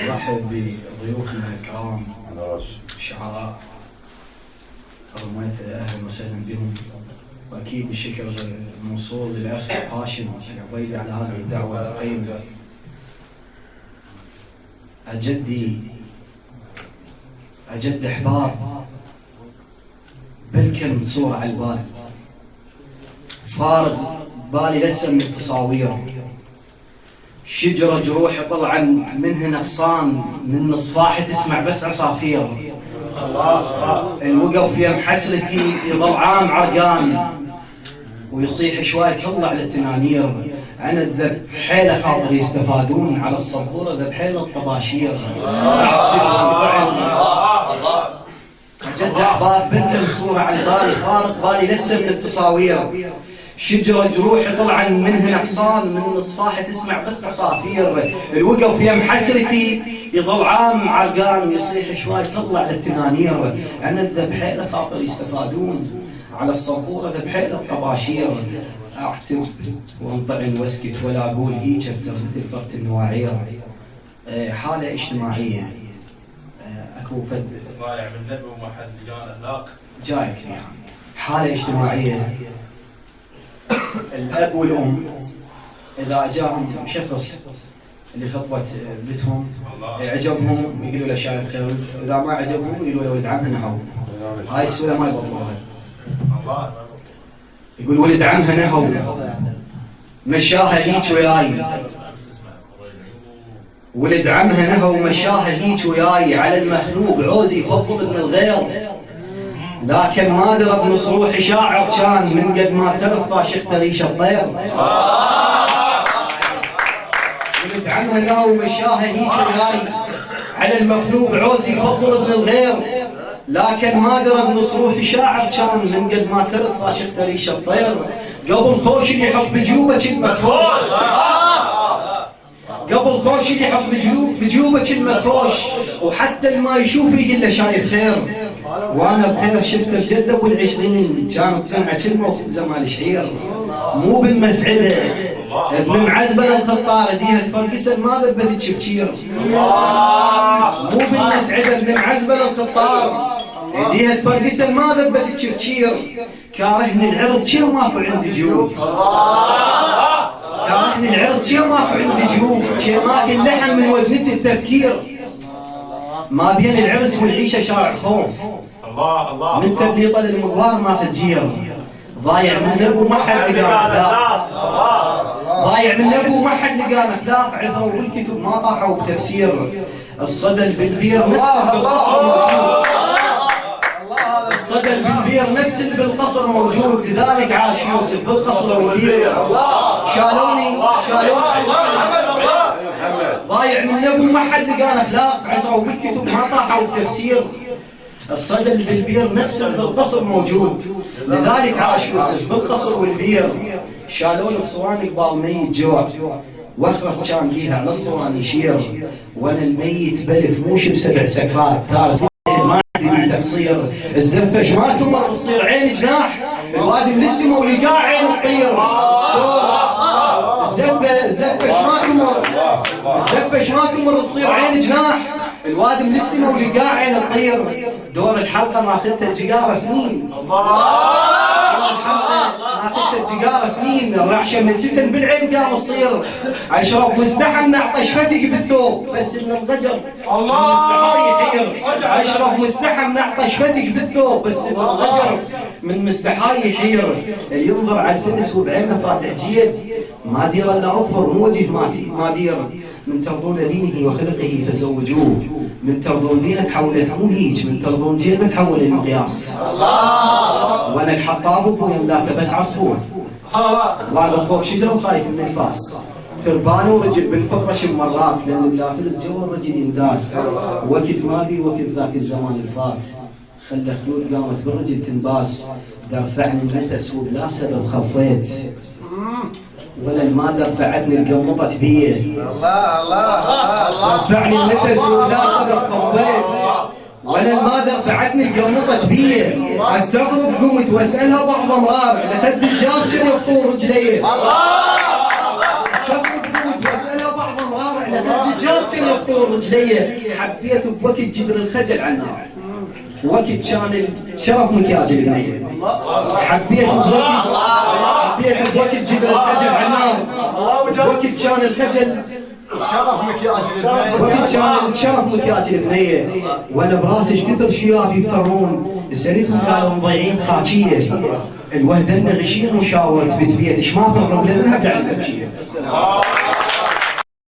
رحب بضيوفنا الكرام الشعراء حرمات، اهلا وسهلا بهم. واكيد الشكر موصول للاخ هاشم العبيدي على هذه الدعوه القيمه. اجد احباب بلكن صوره على البال، فارغ بالي لسه من التصاوير. شجرة جروح طلع منها أغصان، من صفاحي تسمع بس عصافير. الوقف يم حسرتي يظل عام عرقان، ويصيح شوي يطلع للتنانير. أنا الذب حيلة خاطر يستفادون، على الصبورة ذب حيلة الطباشير. جد أحباب بنت صورة على بالي، فارق بالي لسه من التصاوير. شجرة جروحي طلع منها أغصان، من صفاحي تسمع بس عصافير. الوقف يم حسرتي يظل عام عرقان، ويصيح شوي يطلع للتنانير. أنا الذب حيلة خاطر يستفادون، على الصبورة ذب حيلة الطباشير. أعتب وانطعن واسكت ولا أقول هيك أفتر مثل فرت النواعير. حالة اجتماعية أكو فد ضايع من النبي وما حد لقى اخلاق جايك يعني. حالة اجتماعية، الأب والأم إذا جاءهم شخص لخطبة بنتهم عجبهم يقولوا له شايب خير، إذا ما عجبهم يقولوا له ولد عمها نهو. هاي السورة ما يبطلوها. يقول ولد عمها نهو مشاها هيك وياي، ولد عمها نهو مشاها هيك وياي. على المخلوق عوزي يفضل من الغير، لكن ما درى بنص روحي شاعر كان، من قد ما ترفع شخت ريش الطير. ولد عمها نهو مشاها هيك وياي، على المخلوق عوزي يفضل من الغير، لكن ما درى بنص روحي شاعر كان، من قد ما ترفع شخت ريش الطير. قبل خوش اللي يحط بجوبه كلمة خوش، قبل خوش اللي يحط بجوبه كلمة خوش، وحتى ما يشوف يقول له شايف خير. وانا بخير شفته بجده بالعشرين، كانت بنعه كلمه زمان شعير. مو بالمسعده ابن معزبه الخطار، ايديها تفرقسن ما ذبت تشبشير. مو بالمسعده ابن معزبه الخطار، ايديها تفرقسن ما ذبت تشبشير. كارهني العرض شي ماكو عندي جيوب، كارهني العرض شي ماكو عندي جيوب. شي ماكل اللحم من وجنتي التفكير، ما بين العرس والعيشه شارع خوف. من تبليطه للمغوار ما تجير. ضايع من ابو ما حد لقى اخلاق، ضايع من ابو ما حد لقى اخلاق. عذروا بالكتب ما طاحوا بتفسير. الصدى بالبير نفس بالقصر موجود، الصدى بالبير نفس بالقصر موجود. لذلك عاش يوسف بالقصر والبير. شالوني ضايع من ابو ما حد لقى اخلاق. عذروا بالكتب ما طاحوا بتفسير. الصدى اللي بالبير نفسه بالقصر موجود. لذلك عاش يوسف بالقصر والبير. شالون بصواني قبال ميت جوع، وخرس كان فيها على الصواني يشير. وانا الميت بلف موش بسبع سكرات، تارس ما عندي من تقصير. الزفش ما تمر تصير عين جناح، الوادي من السما ولقاع عين الطير. الزفش ما تمر تصير عين جناح، الوادي من السما ولقاع عين الطير. دور الحلقه ما اخذت الجقاره سنين، اخذت الجقاره سنين. الرعشه من التتن بالعين قام تصير. اشرب مستحى من عطش فتق بالثوب، بس من الضجر من مستحى يحير. اشرب مستحى من عطش فتق بالثوب، بس من الضجر من مستحى يحير. اللي ينظر على الفلس وبعينه فاتح جيب، ما دير الا اوفر مو وجه ما دير. من ترضون دينه وخلقه فزوجوه، من ترضون دينه تحولت مو هيج، من ترضون جيبه تحول المقياس. وانا الحطاب ابو يملاكه بس عصفور، واقف فوق شجره وخايف من الفاس. تربان ورجل بالفقره مرات، لان بلافلت جو الرجل ينداس. وقت ما بي وقت ذاك الزمان الفات، خلى خلود قامت بالرجل تنباس. دفعني النفس وبلا سبب خفيت، ولا المادة دفعتني القمطة بيه. دفعني النفس وبلا سبب خفيت، ولا المادة دفعتني القمطة بيه. استغرب قمت واسألها بعض امرار، لفد الجاب شنو بطول رجليه. استغرب قمت واسألها بعض امرار، الدجاج كان يفطر رجليه. حبيت بوقت جدر الخجل على النار، وقت كان الشرف مكياج البنيه. حبيت بوقت جدر الخجل على النار، وقت كان الخجل شرف مكياج وقت كان الشرف مكياج البنيه. وانا براسي ايش كثر شياب يفترون، سالتهم قالوا مضيعين خاكيه. الوهدة لنا غشير مشاورة بيت ايش ما فروا لنا نبدا على التفكير.